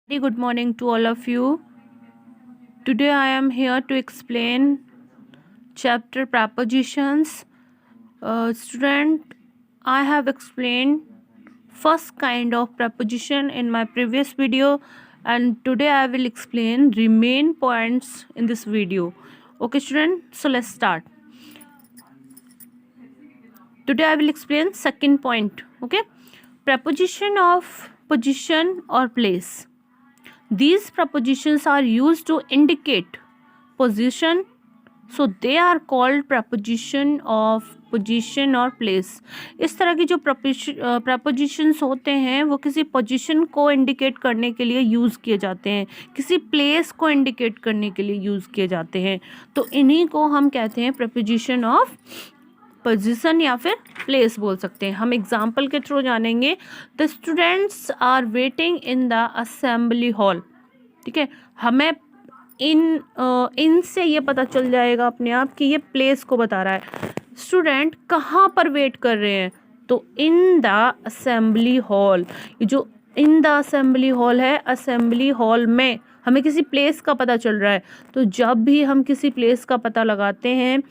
Very good morning to all of you. Today I am here to explain chapter prepositions. Student, I have explained first kind of preposition in my previous video, and today I will explain remain points in this video. Okay student, so let's start. Today I will explain second point. Okay, preposition of position or place. These prepositions are used to indicate position, so they are called preposition of position और place. इस तरह की जो prepositions होते हैं वो किसी position को indicate करने के लिए यूज़ किए जाते हैं, किसी place को indicate करने के लिए यूज़ किए जाते हैं, तो इन्हीं को हम कहते हैं preposition of पोजीशन या फिर प्लेस बोल सकते हैं. हम एग्जाम्पल के थ्रू जानेंगे. The students are waiting in the assembly hall. ठीक है, हमें इन से ये पता चल जाएगा अपने आप कि ये प्लेस को बता रहा है. स्टूडेंट कहाँ पर वेट कर रहे हैं, तो इन द असेंबली हॉल. ये जो इन द असेंबली हॉल है, असेंबली हॉल में हमें किसी प्लेस का पता चल रहा है. तो जब भी हम किसी प्लेस का पता लगाते हैं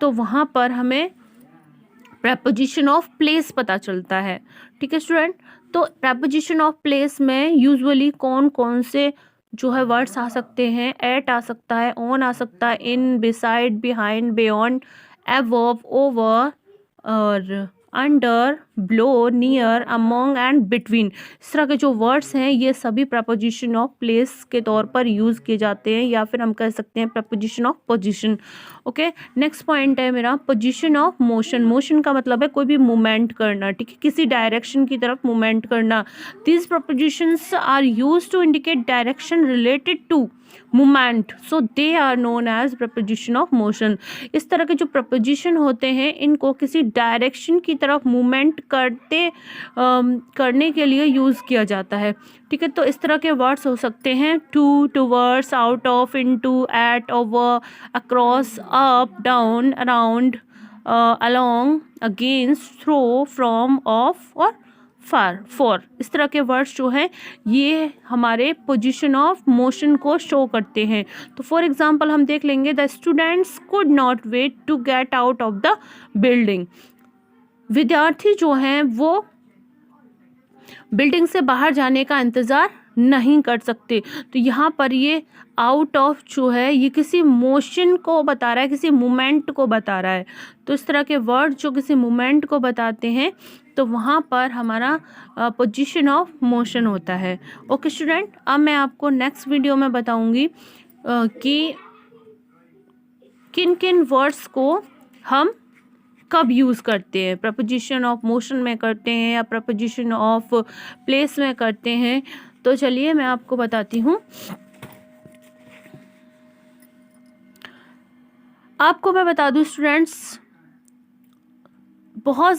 तो वहाँ पर हमें preposition ऑफ प्लेस पता चलता है. ठीक है स्टूडेंट, तो preposition ऑफ प्लेस में यूजुअली कौन कौन से जो है वर्ड्स आ सकते हैं. एट आ सकता है, ऑन आ सकता है, in, beside, behind, beyond, above, over और under, below, near, among and between. इस तरह के जो वर्ड्स हैं ये सभी preposition ऑफ प्लेस के तौर पर यूज़ किए जाते हैं, या फिर हम कह सकते हैं preposition of position. Okay, next point है मेरा पोजीशन ऑफ मोशन. मोशन का मतलब है कोई भी मूवमेंट करना. ठीक है, किसी डायरेक्शन की तरफ मूवमेंट करना. These prepositions are used to indicate direction related to movement, so they are known as preposition of motion. इस तरह के जो preposition होते हैं इनको किसी डायरेक्शन की तरफ मूवमेंट करने के लिए यूज़ किया जाता है. ठीक है, तो इस तरह के वर्ड्स हो सकते हैं to, towards, out of, into, at, over, across, up, down, around, along, against, through, from, off और फार, फॉर. इस तरह के वर्ड्स जो हैं ये हमारे पोजीशन ऑफ मोशन को शो करते हैं. तो फॉर एग्जांपल हम देख लेंगे, the students could not wait to get out of the building. विद्यार्थी जो हैं वो बिल्डिंग से बाहर जाने का इंतज़ार नहीं कर सकते. तो यहाँ पर ये आउट ऑफ जो है ये किसी मोशन को बता रहा है, किसी मूवमेंट को बता रहा है. तो इस तरह के वर्ड जो किसी मूवमेंट को बताते हैं तो वहाँ पर हमारा पोजीशन ऑफ मोशन होता है. ओके स्टूडेंट, अब मैं आपको नेक्स्ट वीडियो में बताऊँगी कि किन किन वर्ड्स को हम कब यूज़ करते हैं. preposition ऑफ मोशन में करते हैं या preposition ऑफ प्लेस में करते हैं. तो चलिए मैं आपको बताती हूँ. आपको मैं बता दूँ स्टूडेंट्स, बहुत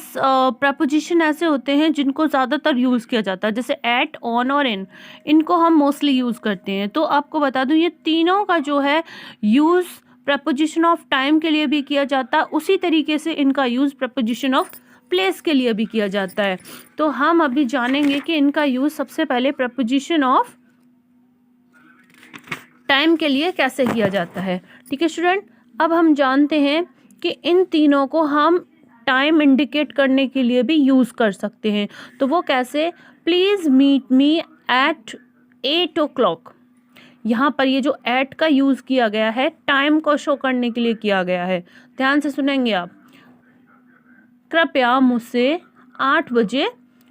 preposition ऐसे होते हैं जिनको ज़्यादातर यूज़ किया जाता है, जैसे एट, ऑन और इन. इनको हम मोस्टली यूज़ करते हैं. तो आपको बता दूँ ये तीनों का जो है यूज़ preposition ऑफ टाइम के लिए भी किया जाता है, उसी तरीके से इनका यूज़ preposition ऑफ प्लेस के लिए भी किया जाता है. तो हम अभी जानेंगे कि इनका यूज़ सबसे पहले preposition ऑफ टाइम के लिए कैसे किया जाता है. ठीक है स्टूडेंट, अब हम जानते हैं कि इन तीनों को हम टाइम इंडिकेट करने के लिए भी यूज़ कर सकते हैं. तो वो कैसे, please meet me at 8 o'clock. यहाँ पर ये जो एट का यूज़ किया गया है टाइम को शो करने के लिए किया गया है. ध्यान से सुनेंगे आप. कृपया मुझसे 8 बजे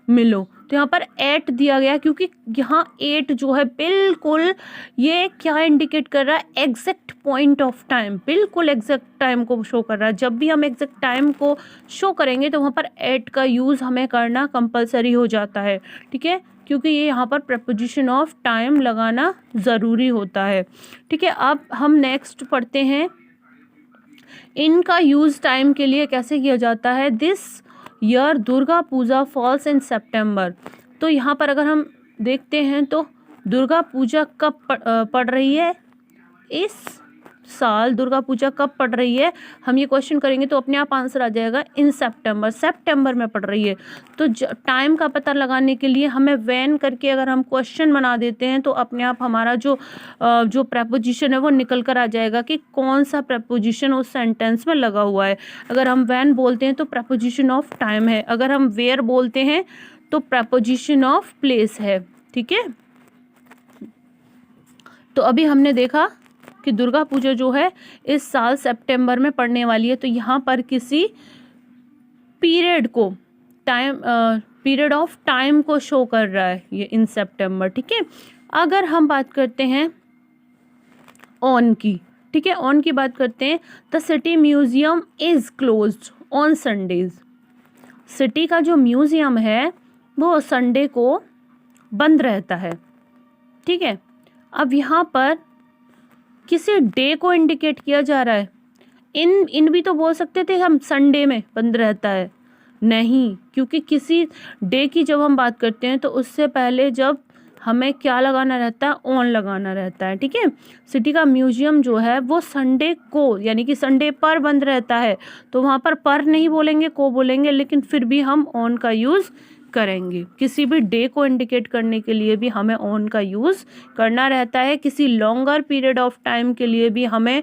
मिलो. तो यहाँ पर एट दिया गया क्योंकि यहाँ 8 जो है बिल्कुल ये क्या इंडिकेट कर रहा है, एग्जैक्ट पॉइंट ऑफ टाइम, बिल्कुल एग्जैक्ट टाइम को शो कर रहा है. जब भी हम एग्जैक्ट टाइम को शो करेंगे तो वहाँ पर एट का यूज़ हमें करना कंपलसरी हो जाता है. ठीक है, क्योंकि ये यहाँ पर preposition ऑफ टाइम लगाना ज़रूरी होता है. ठीक है, अब हम नेक्स्ट पढ़ते हैं इनका यूज़ टाइम के लिए कैसे किया जाता है. This year Durga Puja falls in September. तो यहाँ पर अगर हम देखते हैं तो दुर्गा पूजा कब पड़ रही है, इस साल दुर्गा पूजा कब पड़ रही है, हम ये क्वेश्चन करेंगे तो अपने आप आंसर आ जाएगा इन सितंबर, सितंबर में पड़ रही है। तो टाइम का पता लगाने के लिए हमें व्हेन करके अगर हम क्वेश्चन बना देते हैं तो अपने आप हमारा जो प्रेपोजिशन है वो निकल कर आ जाएगा कि कौन सा प्रेपोजिशन उस सेंटेंस में लगा हुआ है। अगर हम व्हेन बोलते हैं तो प्रेपोजिशन ऑफ टाइम है, अगर हम वेयर बोलते हैं तो प्रेपोजिशन ऑफ प्लेस है। ठीक है, तो अभी हमने देखा कि दुर्गा पूजा जो है इस साल सितंबर में पड़ने वाली है। तो यहाँ पर किसी पीरियड को पीरियड ऑफ टाइम को शो कर रहा है ये इन सितंबर। ठीक है, अगर हम बात करते हैं ऑन की, ठीक है, ऑन की बात करते हैं, the city museum is closed on Sundays. City का जो म्यूजियम है वो संडे को बंद रहता है। ठीक है, अब यहाँ पर किसी डे को इंडिकेट किया जा रहा है। इन भी तो बोल सकते थे हम संडे में बंद रहता है, नहीं, क्योंकि किसी डे की जब हम बात करते हैं तो उससे पहले जब हमें क्या लगाना रहता है, ऑन लगाना रहता है। ठीक है, सिटी का म्यूजियम जो है वो संडे को यानी कि संडे पर बंद रहता है, तो वहाँ पर नहीं बोलेंगे, को बोलेंगे, लेकिन फिर भी हम ऑन का यूज़ करेंगे। किसी भी डे को इंडिकेट करने के लिए भी हमें ऑन का यूज़ करना रहता है, किसी लॉन्गर पीरियड ऑफ टाइम के लिए भी हमें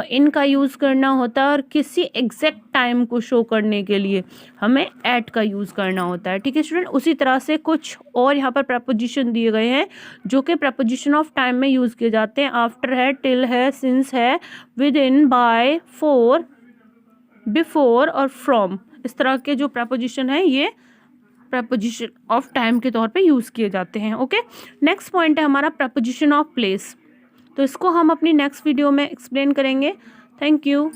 इन का यूज़ करना होता है, और किसी एग्जैक्ट टाइम को शो करने के लिए हमें एट का यूज़ करना होता है। ठीक है स्टूडेंट, उसी तरह से कुछ और यहाँ पर प्रपोजिशन दिए गए हैं जो कि प्रपोजिशन ऑफ टाइम में यूज़ किए जाते हैं। आफ्टर है, टिल है, सिंस है, within, by, for, before और फ्रॉम, इस तरह के जो प्रपोजिशन है ये प्रपोजिशन ऑफ टाइम के तौर पे यूज़ किए जाते हैं। ओके, नेक्स्ट पॉइंट है हमारा प्रपोजिशन ऑफ प्लेस। तो इसको हम अपनी नेक्स्ट वीडियो में एक्सप्लेन करेंगे। Thank you.